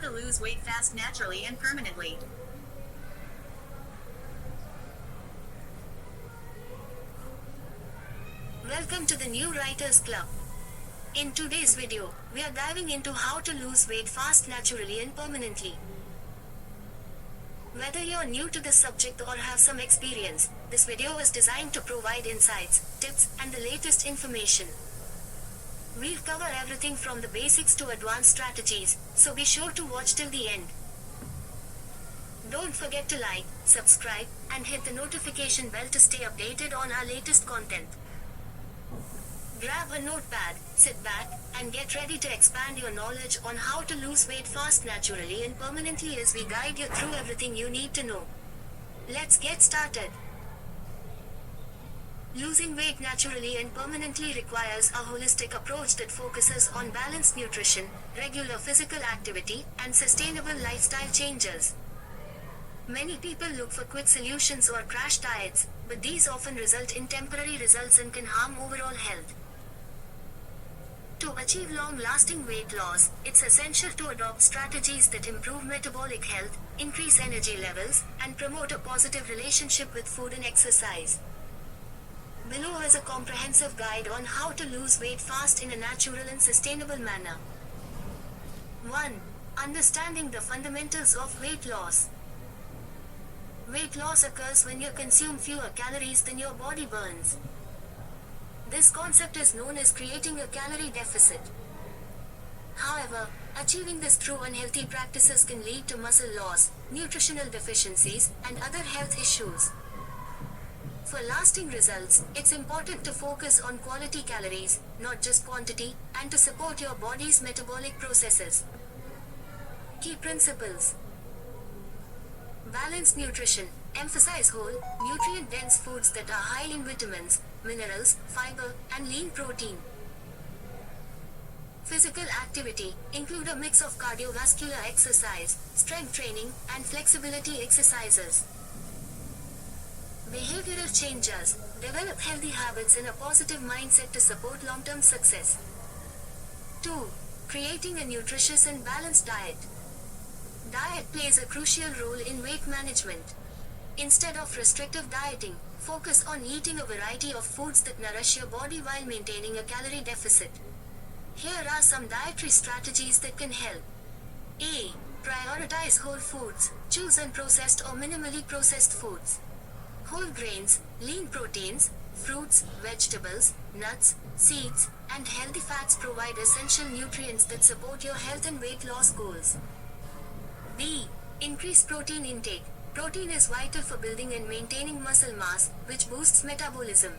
to lose weight fast, naturally, and permanently. Welcome to the New Writers Club. In today's video, we are diving into how to lose weight fast, naturally, and permanently. Whether you're new to this subject or have some experience, this video is designed to provide insights, tips, and the latest information. We'll cover everything from the basics to advanced strategies, so be sure to watch till the end. Don't forget to like, subscribe, and hit the notification bell to stay updated on our latest content. Grab a notepad, sit back, and get ready to expand your knowledge on how to lose weight fast, naturally, and permanently as we guide you through everything you need to know. Let's get started. Losing weight naturally and permanently requires a holistic approach that focuses on balanced nutrition, regular physical activity, and sustainable lifestyle changes. Many people look for quick solutions or crash diets, but these often result in temporary results and can harm overall health. To achieve long-lasting weight loss, it's essential to adopt strategies that improve metabolic health, increase energy levels, and promote a positive relationship with food and exercise. Below is a comprehensive guide on how to lose weight fast in a natural and sustainable manner. 1. Understanding the fundamentals of weight loss. Weight loss occurs when you consume fewer calories than your body burns. This concept is known as creating a calorie deficit. However, achieving this through unhealthy practices can lead to muscle loss, nutritional deficiencies, and other health issues. For lasting results, it's important to focus on quality calories, not just quantity, and to support your body's metabolic processes. Key principles. Balanced nutrition. Emphasize whole, nutrient-dense foods that are high in vitamins, minerals, fiber, and lean protein. Physical activity. Include a mix of cardiovascular exercise, strength training, and flexibility exercises. Behavioral changes. Develop healthy habits and a positive mindset to support long-term success. 2. Creating a nutritious and balanced diet. Diet plays a crucial role in weight management. Instead of restrictive dieting, focus on eating a variety of foods that nourish your body while maintaining a calorie deficit. Here are some dietary strategies that can help. A. Prioritize whole foods. Choose unprocessed or minimally processed foods. Whole grains, lean proteins, fruits, vegetables, nuts, seeds, and healthy fats provide essential nutrients that support your health and weight loss goals. B. Increase protein intake. Protein is vital for building and maintaining muscle mass, which boosts metabolism.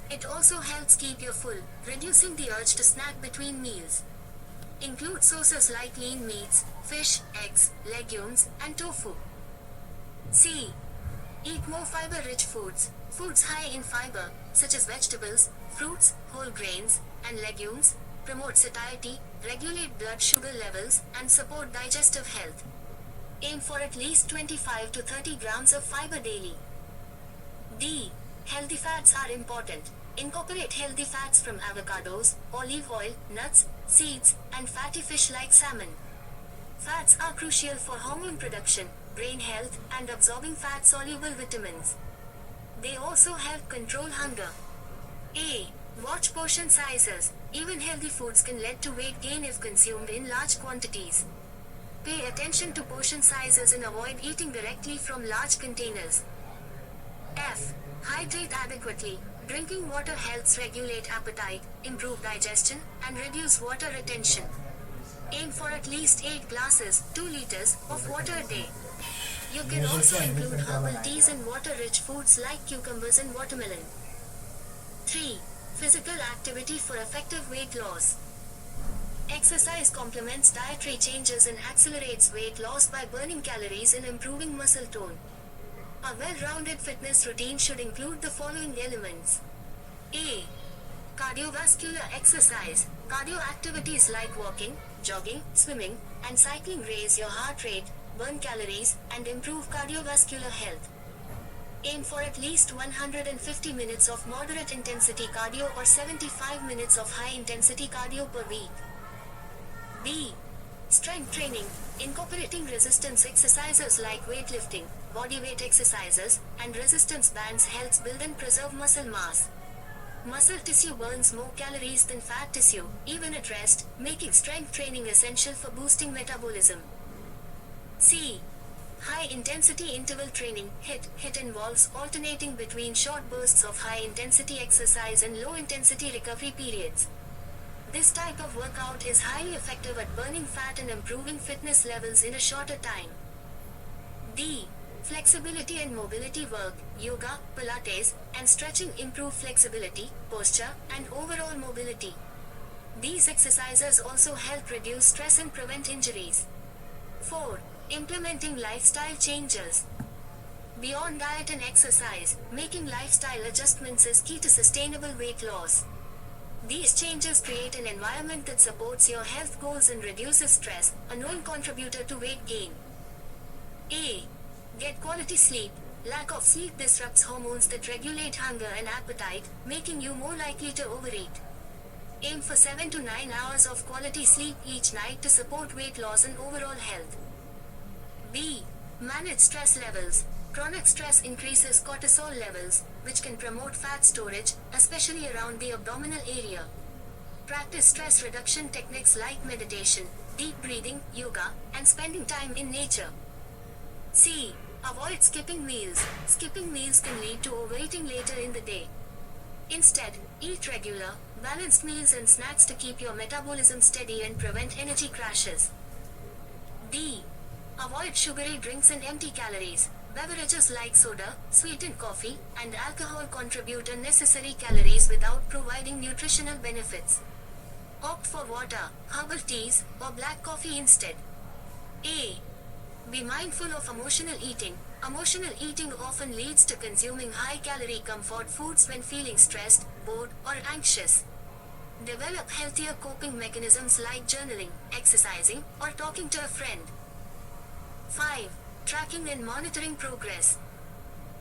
It also helps keep you full, reducing the urge to snack between meals. Include sources like lean meats, fish, eggs, legumes, and tofu. C. Eat more fiber-rich foods. Foods high in fiber, such as vegetables, fruits, whole grains, and legumes, promote satiety, regulate blood sugar levels, and support digestive health. Aim for at least 25 to 30 grams of fiber daily. D. Healthy fats are important. Incorporate healthy fats from avocados, olive oil, nuts, seeds, and fatty fish like salmon. Fats are crucial for hormone production, brain health, and absorbing fat-soluble vitamins. They also help control hunger. A. Watch portion sizes. Even healthy foods can lead to weight gain if consumed in large quantities. Pay attention to portion sizes and avoid eating directly from large containers. F. Hydrate adequately. Drinking water helps regulate appetite, improve digestion, and reduce water retention. Aim for at least 8 glasses, 2 liters, of water a day. You can also include herbal teas and water-rich foods like cucumbers and watermelon. 3. Physical activity for effective weight loss. Exercise complements dietary changes and accelerates weight loss by burning calories and improving muscle tone. A well-rounded fitness routine should include the following elements. A. Cardiovascular exercise. Cardio activities like walking, jogging, swimming, and cycling raise your heart rate, burn calories, and improve cardiovascular health. Aim for at least 150 minutes of moderate intensity cardio or 75 minutes of high intensity cardio per week. B. Strength training. Incorporating resistance exercises like weightlifting, bodyweight exercises, and resistance bands helps build and preserve muscle mass. Muscle tissue burns more calories than fat tissue, even at rest, making strength training essential for boosting metabolism. C. High-intensity interval training, HIIT involves alternating between short bursts of high-intensity exercise and low-intensity recovery periods. This type of workout is highly effective at burning fat and improving fitness levels in a shorter time. D. Flexibility and mobility work, yoga, pilates, and stretching improve flexibility, posture, and overall mobility. These exercises also help reduce stress and prevent injuries. 4. Implementing lifestyle changes. Beyond diet and exercise, making lifestyle adjustments is key to sustainable weight loss. These changes create an environment that supports your health goals and reduces stress, a known contributor to weight gain. A. Get quality sleep. Lack of sleep disrupts hormones that regulate hunger and appetite, making you more likely to overeat. Aim for 7 to 9 hours of quality sleep each night to support weight loss and overall health. B. Manage stress levels. Chronic stress increases cortisol levels, which can promote fat storage, especially around the abdominal area. Practice stress reduction techniques like meditation, deep breathing, yoga, and spending time in nature. C. Avoid skipping meals. Skipping meals can lead to overeating later in the day. Instead, eat regular, balanced meals and snacks to keep your metabolism steady and prevent energy crashes. D. Avoid sugary drinks and empty calories. Beverages like soda, sweetened coffee, and alcohol contribute unnecessary calories without providing nutritional benefits. Opt for water, herbal teas, or black coffee instead. A. Be mindful of emotional eating. Emotional eating often leads to consuming high-calorie comfort foods when feeling stressed, bored, or anxious. Develop healthier coping mechanisms like journaling, exercising, or talking to a friend. 5. Tracking and monitoring progress.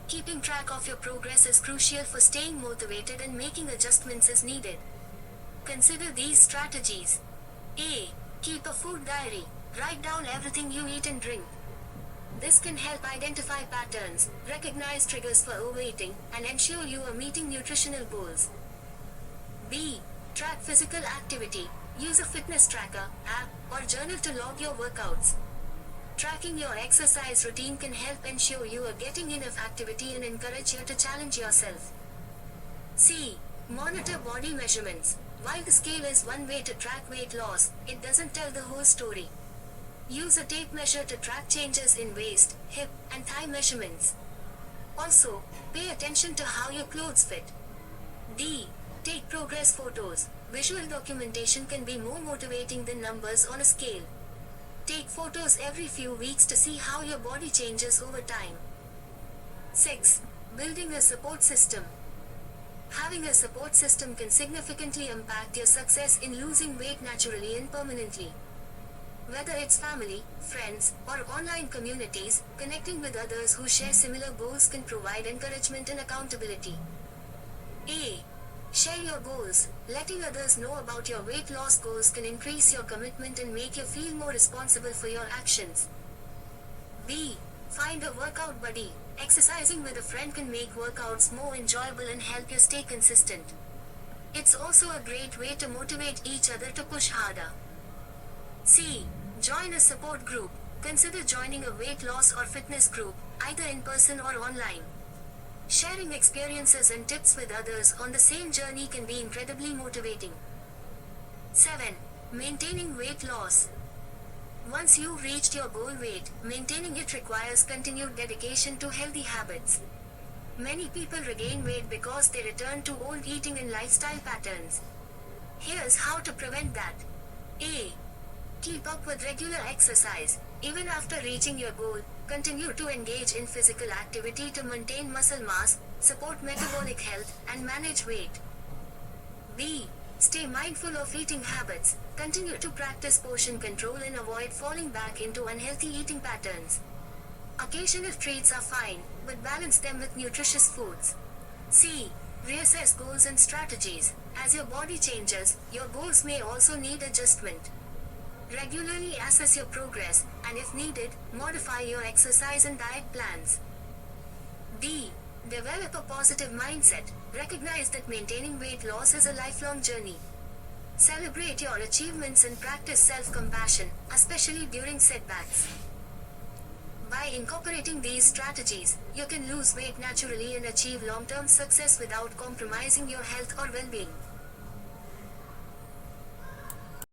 Keeping track of your progress is crucial for staying motivated and making adjustments as needed. Consider these strategies. A. Keep a food diary. Write down everything you eat and drink. This can help identify patterns, recognize triggers for overeating, and ensure you are meeting nutritional goals. B. Track physical activity. Use a fitness tracker, app, or journal to log your workouts. Tracking your exercise routine can help ensure you are getting enough activity and encourage you to challenge yourself. C. Monitor body measurements. While the scale is one way to track weight loss, it doesn't tell the whole story. Use a tape measure to track changes in waist, hip, and thigh measurements. Also, pay attention to how your clothes fit. D. Take progress photos. Visual documentation can be more motivating than numbers on a scale. Take photos every few weeks to see how your body changes over time. 6. Building a support system. Having a support system can significantly impact your success in losing weight naturally and permanently. Whether it's family, friends, or online communities, connecting with others who share similar goals can provide encouragement and accountability. A. Share your goals. Letting others know about your weight loss goals can increase your commitment and make you feel more responsible for your actions. B. Find a workout buddy. Exercising with a friend can make workouts more enjoyable and help you stay consistent. It's also a great way to motivate each other to push harder. C. Join a support group. Consider joining a weight loss or fitness group, either in person or online. Sharing experiences and tips with others on the same journey can be incredibly motivating. 7. Maintaining weight loss. Once you've reached your goal weight, maintaining it requires continued dedication to healthy habits. Many people regain weight because they return to old eating and lifestyle patterns. Here's how to prevent that. A. Keep up with regular exercise. Even after reaching your goal, continue to engage in physical activity to maintain muscle mass, support metabolic health, and manage weight. B. Stay mindful of eating habits. Continue to practice portion control and avoid falling back into unhealthy eating patterns. Occasional treats are fine, but balance them with nutritious foods. C. Reassess goals and strategies. As your body changes, your goals may also need adjustment. Regularly assess your progress, and if needed, modify your exercise and diet plans. D. Develop a positive mindset. Recognize that maintaining weight loss is a lifelong journey. Celebrate your achievements and practice self-compassion, especially during setbacks. By incorporating these strategies, you can lose weight naturally and achieve long-term success without compromising your health or well-being.